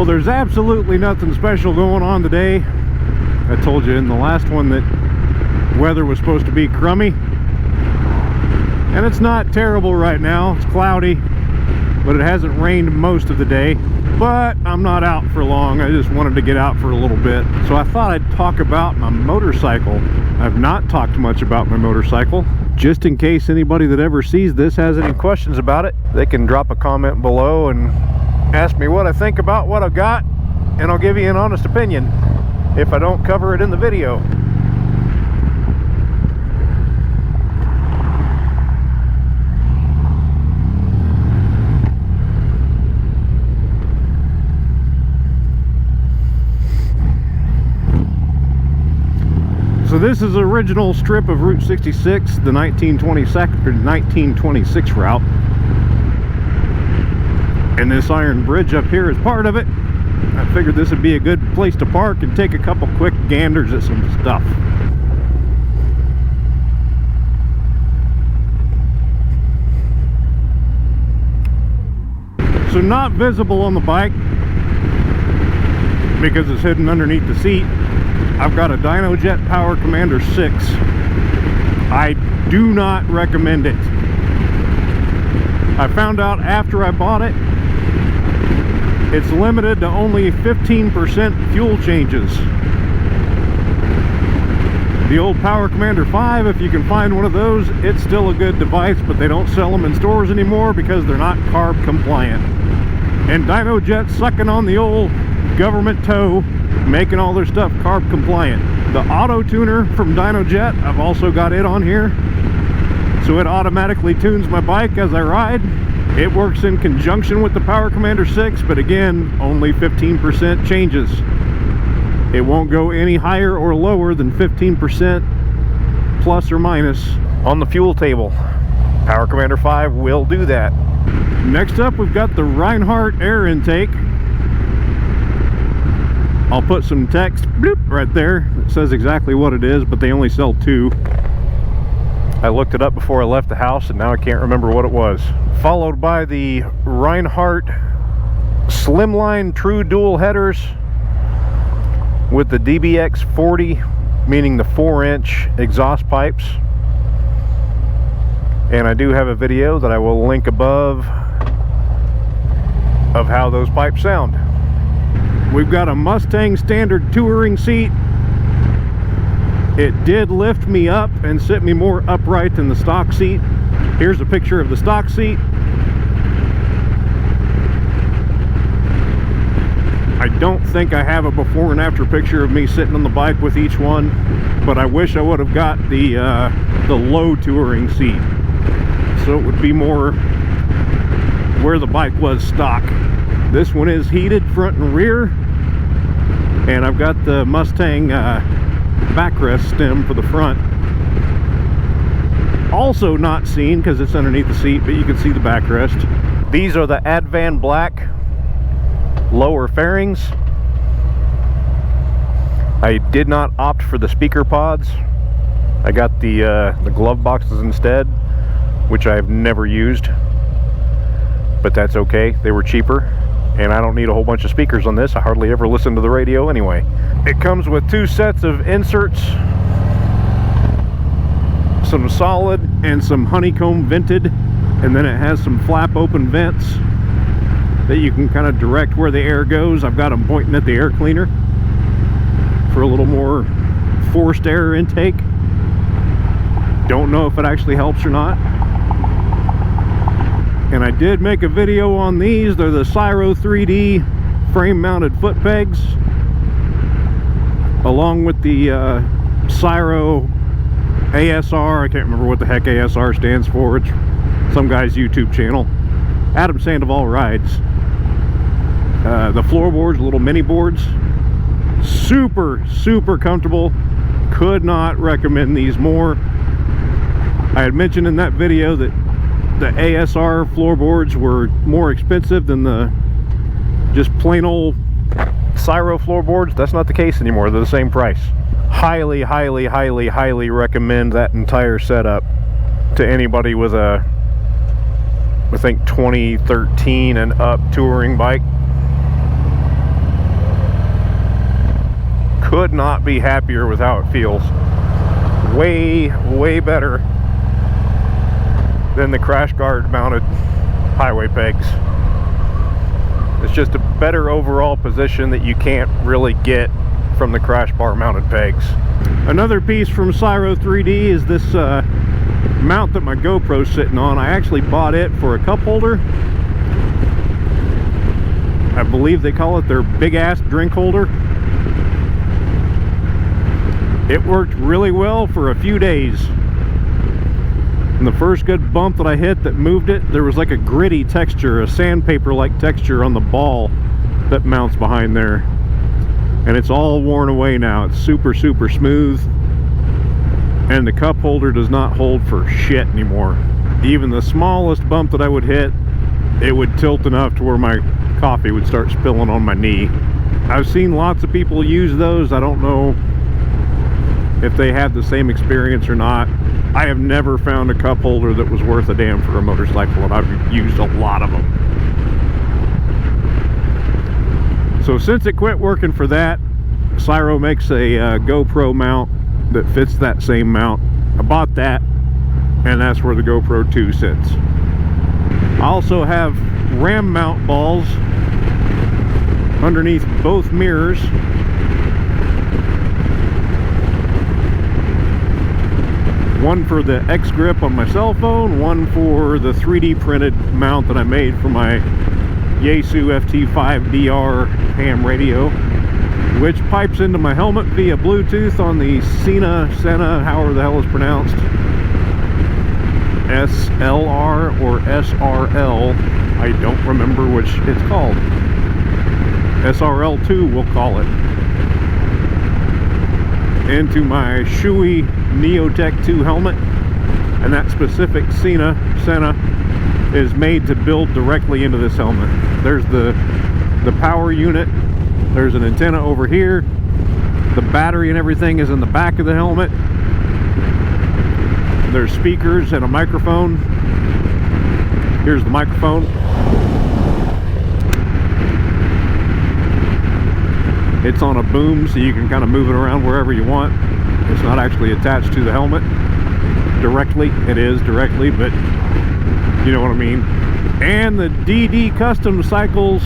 Well, there's absolutely nothing special going on today. I told you in the last one that weather was supposed to be crummy, and it's not terrible right now. It's cloudy, but it hasn't rained most of the day. But I'm not out for long. I just wanted to get out for a little bit, so I thought I'd talk about my motorcycle. I've not talked much about my motorcycle. Just in case anybody that ever sees this has any questions about it, they can drop a comment below and ask me what I think about what I've got, and I'll give you an honest opinion if I don't cover it in the video. So this is the original strip of Route 66, the 1926 route. And this iron bridge up here is part of it. I figured this would be a good place to park and take a couple quick ganders at some stuff. So not visible on the bike because it's hidden underneath the seat, I've got a DynoJet Power Commander 6. I do not recommend it. I found out after I bought it, it's limited to only 15% fuel changes. The old Power Commander 5, if you can find one of those, it's still a good device, but they don't sell them in stores anymore because they're not carb compliant. And DynoJet's sucking on the old government toe, making all their stuff carb compliant. The auto tuner from DynoJet, I've also got it on here, so it automatically tunes my bike as I ride. It works in conjunction with the Power Commander 6, but again, only 15% changes. It won't go any higher or lower than 15% plus or minus on the fuel table. Power Commander 5 will do that. Next up, we've got the Reinhardt air intake. I'll put some text bloop, right there. It says exactly what it is, but they only sell two. I looked it up before I left the house, and now I can't remember what it was. Followed by the Reinhardt Slimline True Dual Headers with the DBX 40, meaning the 4-inch exhaust pipes. And I do have a video that I will link above of how those pipes sound. We've got a Mustang standard touring seat. It did lift me up and sit me more upright than the stock seat. Here's a picture of the stock seat. I don't think I have a before and after picture of me sitting on the bike with each one, but I wish I would have got the low touring seat, so it would be more where the bike was stock. This one is heated front and rear, and I've got the Mustang backrest stem for the front. Also not seen because it's underneath the seat, but you can see the backrest. These are the Advan Black lower fairings. I did not opt for the speaker pods. I got the glove boxes instead, which I've never used, but that's okay. They were cheaper, and I don't need a whole bunch of speakers on this. I hardly ever listen to the radio anyway. It comes with two sets of inserts, some solid and some honeycomb vented, and then it has some flap open vents that you can kind of direct where the air goes. I've got them pointing at the air cleaner for a little more forced air intake. Don't know if it actually helps or not. And I did make a video on these. They're the Ciro 3D frame mounted foot pegs, along with the Ciro ASR. I can't remember what the heck ASR stands for. It's some guy's YouTube channel. Adam Sandoval rides. The floorboards, little mini boards, super comfortable. Could not recommend these more. I had mentioned in that video that the ASR floorboards were more expensive than the just plain old Ciro floorboards. That's not the case anymore. They're the same price. Highly recommend that entire setup to anybody with a, I think, 2013 and up touring bike. Could not be happier with how it feels. Way better than the crash guard mounted highway pegs. It's just a better overall position that you can't really get from the crash bar mounted pegs. Another piece from Ciro 3D is this mount that my GoPro's sitting on. I actually bought it for a cup holder. I believe they call it their big ass drink holder. It worked really well for a few days. And the first good bump that I hit that moved it, there was like a gritty texture, a sandpaper like texture on the ball that mounts behind there. And it's all worn away now. It's super smooth. And the cup holder does not hold for shit anymore. Even the smallest bump that I would hit, it would tilt enough to where my coffee would start spilling on my knee. I've seen lots of people use those. I don't know if they had the same experience or not. I have never found a cup holder that was worth a damn for a motorcycle, and I've used a lot of them. So since it quit working for that, Ciro makes a GoPro mount that fits that same mount. I bought that, and that's where the GoPro 2 sits. I also have ram mount balls underneath both mirrors. One for the X grip on my cell phone, one for the 3D printed mount that I made for my Yaesu FT5DR ham radio, which pipes into my helmet via Bluetooth on the Sena, however the hell it's pronounced, SLR or SRL, I don't remember which it's called. SRL2 we'll call it. Into my Shoei Neotec 2 helmet, and that specific Sena is made to build directly into this helmet. There's the power unit, there's an antenna over here, the battery and everything is in the back of the helmet, there's speakers and a microphone. Here's the microphone. It's on a boom, so you can kind of move it around wherever you want. It's not actually attached to the helmet directly. It is directly, but you know what I mean. And the DD Custom Cycles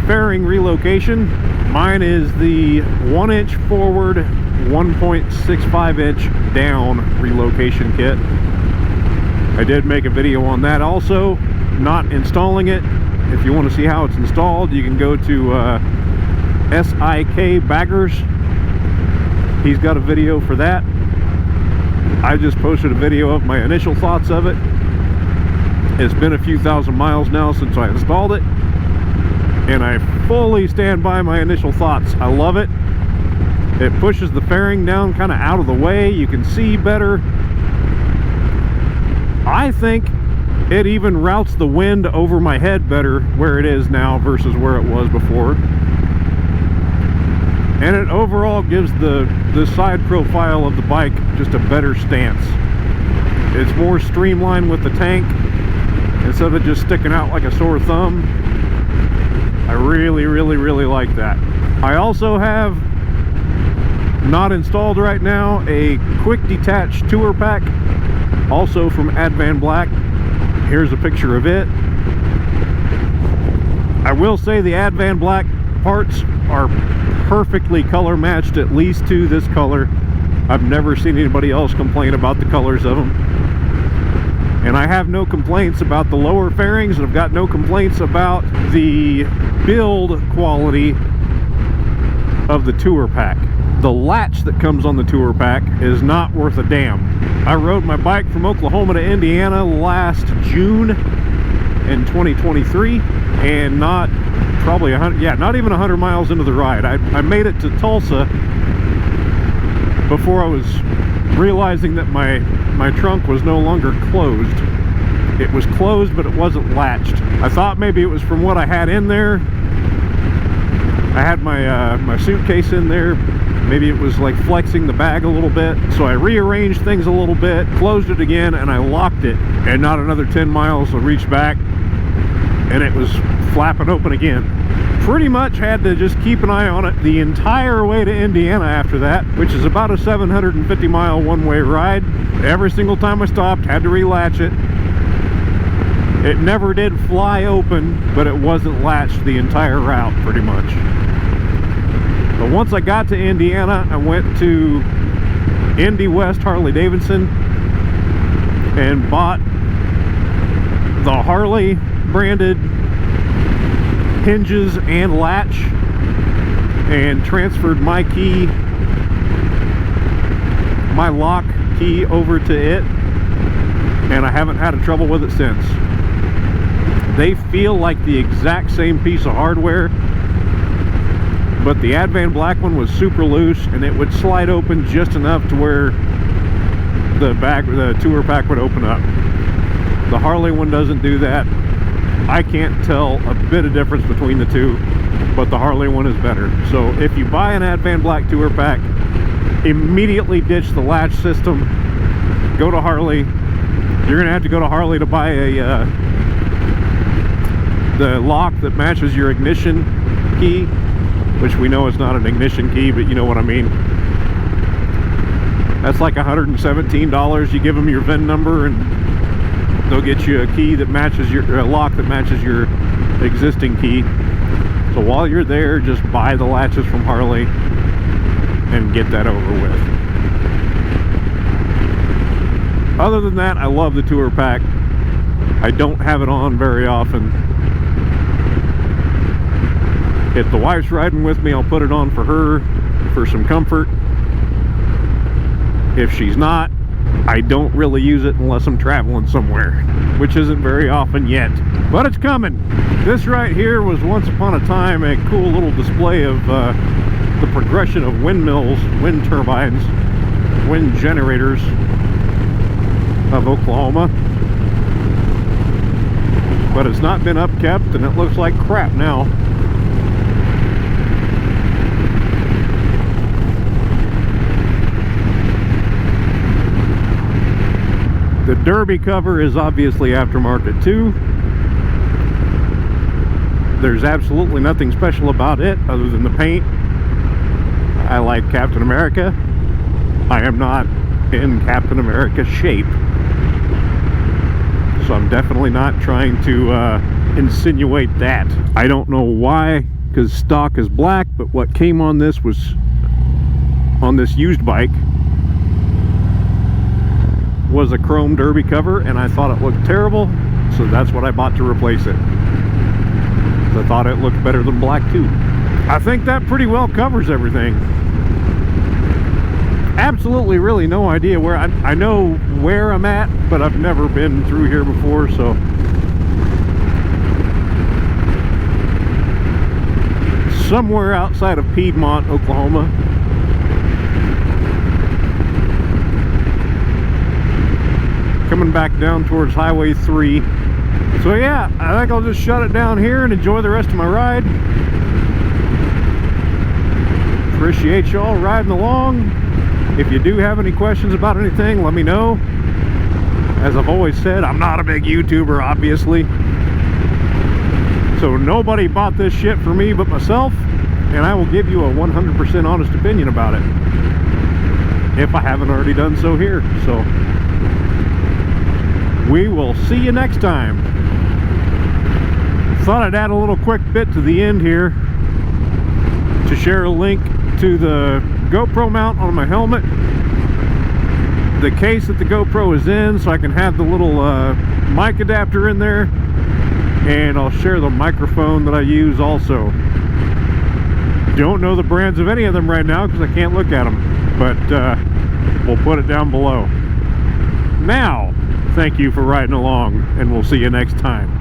fairing relocation. Mine is the 1-inch forward, 1.65-inch down relocation kit. I did make a video on that also, not installing it. If you want to see how it's installed, you can go to SIK Baggers. He's got a video for that. I just posted a video of my initial thoughts of it. It's been a few thousand miles now since I installed it, and I fully stand by my initial thoughts. I love it. It pushes the fairing down kind of out of the way. You can see better. I think it even routes the wind over my head better where it is now versus where it was before. And it overall gives the side profile of the bike just a better stance. It's more streamlined with the tank instead of just sticking out like a sore thumb. I really like that. I also have, not installed right now, a quick detach tour pack, also from Advan Black. Here's a picture of it. I will say the Advan Black parts are perfectly color matched, at least to this color. I've never seen anybody else complain about the colors of them. And I have no complaints about the lower fairings, and I've got no complaints about the build quality of the tour pack. The latch that comes on the tour pack is not worth a damn. I rode my bike from Oklahoma to Indiana last June in 2023, and not probably 100, yeah, not even 100 miles into the ride. I made it to Tulsa before I was realizing that my trunk was no longer closed. It was closed, but it wasn't latched. I thought maybe it was from what I had in there. I had my suitcase in there. Maybe it was like flexing the bag a little bit. So I rearranged things a little bit, closed it again, and I locked it. And not another 10 miles I reached back, and it was flapping open again. Pretty much had to just keep an eye on it the entire way to Indiana after that, which is about a 750-mile one-way ride. Every single time I stopped, had to relatch it. It never did fly open, but it wasn't latched the entire route, pretty much. But once I got to Indiana, I went to Indy West Harley Davidson and bought the Harley branded hinges and latch, and transferred my key, my lock key, over to it, and I haven't had a trouble with it since. They feel like the exact same piece of hardware, but the Advan Black one was super loose and it would slide open just enough to where the tour pack would open up. The Harley one doesn't do that. I can't tell a bit of difference between the two, but the Harley one is better. So if you buy an Advan Black tour pack, immediately ditch the latch system, go to Harley. You're gonna have to go to Harley to buy the lock that matches your ignition key, which we know is not an ignition key, but you know what I mean. That's like $117. You give them your VIN number and they'll get you a key that matches a lock that matches your existing key. So while you're there, just buy the latches from Harley and get that over with. Other than that, I love the tour pack. I don't have it on very often. If the wife's riding with me, I'll put it on for her for some comfort. If she's not, I don't really use it unless I'm traveling somewhere, which isn't very often yet, but it's coming. This right here was once upon a time a cool little display of the progression of windmills, wind turbines, wind generators of Oklahoma, but it's not been upkept and it looks like crap now. The derby cover is obviously aftermarket too. There's absolutely nothing special about it other than the paint. I like Captain America. I am not in Captain America shape, so I'm definitely not trying to insinuate that. I don't know why, because stock is black, but what came on this used bike was a chrome derby cover, and I thought it looked terrible, so that's what I bought to replace it. I thought it looked better than black too. I think that pretty well covers everything. Absolutely really no idea where I know where I'm at, but I've never been through here before, so somewhere outside of Piedmont, Oklahoma. Coming back down towards Highway 3. So yeah, I think I'll just shut it down here and enjoy the rest of my ride. Appreciate y'all riding along. If you do have any questions about anything, let me know. As I've always said, I'm not a big YouTuber, obviously. So nobody bought this shit for me but myself, and I will give you a 100% honest opinion about it, if I haven't already done so here. So we will see you next time. Thought I'd add a little quick bit to the end here to share a link to the GoPro mount on my helmet, the case that the GoPro is in, so I can have the little mic adapter in there, and I'll share the microphone that I use also. Don't know the brands of any of them right now because I can't look at them, but we'll put it down below. Now, thank you for riding along, and we'll see you next time.